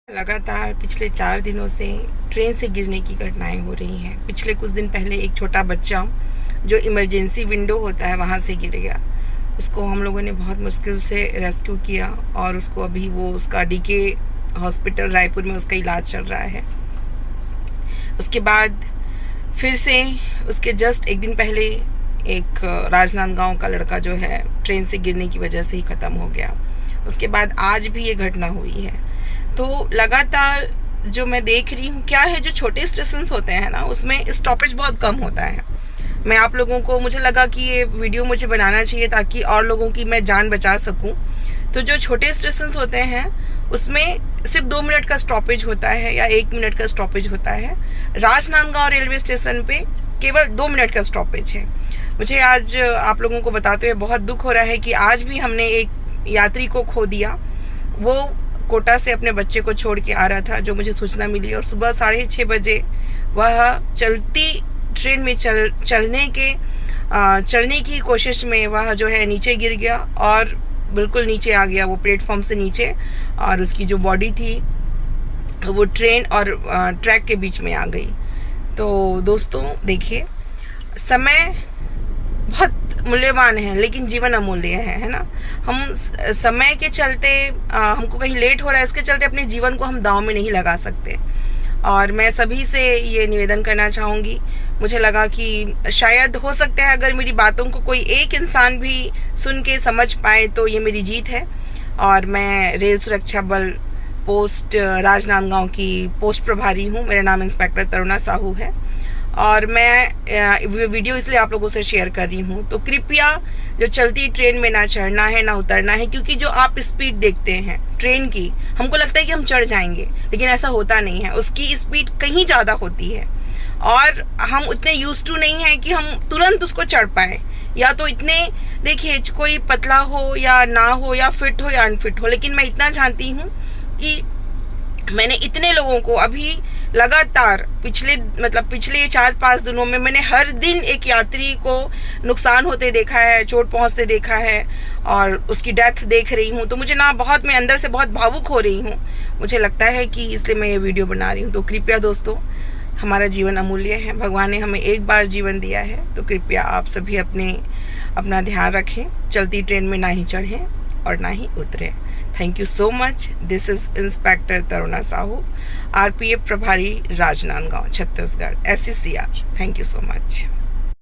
लगातार पिछले 4 दिनों से ट्रेन से गिरने की घटनाएं हो रही हैं। पिछले कुछ दिन पहले एक छोटा बच्चा जो इमरजेंसी विंडो होता है वहाँ से गिर गया। उसको हम लोगों ने बहुत मुश्किल से रेस्क्यू किया और उसको अभी वो उसका डीके हॉस्पिटल रायपुर में उसका इलाज चल रहा है। उसके बाद फिर से उसके जस्ट एक दिन पहले एक राजनांदगांव का लड़का जो है ट्रेन से गिरने की वजह से ही ख़त्म हो गया। उसके बाद आज भी ये घटना हुई है। तो लगातार जो मैं देख रही हूँ क्या है, जो छोटे स्टेशन होते हैं ना उसमें स्टॉपेज बहुत कम होता है। मैं आप लोगों को, मुझे लगा कि ये वीडियो मुझे बनाना चाहिए ताकि और लोगों की मैं जान बचा सकूं। तो जो छोटे स्टेशन होते हैं उसमें सिर्फ 2 मिनट का स्टॉपेज होता है या 1 मिनट का स्टॉपेज होता है। राजनांदगांव रेलवे स्टेशन पे केवल 2 मिनट का स्टॉपेज है। मुझे आज आप लोगों को बताते हुए बहुत दुख हो रहा है कि आज भी हमने एक यात्री को खो दिया। वो कोटा से अपने बच्चे को छोड़ के आ रहा था, जो मुझे सूचना मिली, और सुबह 6:30 बजे वह चलती ट्रेन में चलने की कोशिश में वह जो है नीचे गिर गया और बिल्कुल नीचे आ गया, वो प्लेटफॉर्म से नीचे, और उसकी जो बॉडी थी वो ट्रेन और ट्रैक के बीच में आ गई। तो दोस्तों देखिए, समय बहुत मूल्यवान है लेकिन जीवन अमूल्य है ना। हम समय के चलते हमको कहीं लेट हो रहा है, इसके चलते अपने जीवन को हम दांव में नहीं लगा सकते। और मैं सभी से ये निवेदन करना चाहूँगी, मुझे लगा कि शायद हो सकता है अगर मेरी बातों को कोई एक इंसान भी सुन के समझ पाए तो ये मेरी जीत है। और मैं रेल सुरक्षा बल पोस्ट राजनांदगांव की पोस्ट प्रभारी हूँ। मेरा नाम इंस्पेक्टर तरुणा साहू है और मैं वीडियो इसलिए आप लोगों से शेयर कर रही हूँ। तो कृपया जो चलती ट्रेन में ना चढ़ना है ना उतरना है, क्योंकि जो आप स्पीड देखते हैं ट्रेन की, हमको लगता है कि हम चढ़ जाएंगे, लेकिन ऐसा होता नहीं है। उसकी स्पीड कहीं ज़्यादा होती है और हम उतने यूज टू नहीं हैं कि हम तुरंत उसको चढ़ पाए। या तो इतने, देखिए, कोई पतला हो या ना हो या फिट हो या अनफिट हो, लेकिन मैं इतना जानती हूँ कि मैंने इतने लोगों को अभी लगातार पिछले 4-5 दिनों में मैंने हर दिन एक यात्री को नुकसान होते देखा है, चोट पहुंचते देखा है और उसकी डेथ देख रही हूं। तो मुझे ना बहुत, मैं अंदर से बहुत भावुक हो रही हूं। मुझे लगता है कि इसलिए मैं ये वीडियो बना रही हूं। तो कृपया दोस्तों, हमारा जीवन अमूल्य है, भगवान ने हमें एक बार जीवन दिया है, तो कृपया आप सभी अपना ध्यान रखें, चलती ट्रेन में ना ही चढ़ें और ना ही उतरें। Thank you so much. This is inspector Taruna Sahu, RPF प्रभारी, Rajnandgaon, Chhattisgarh, SCCR। Thank you so much.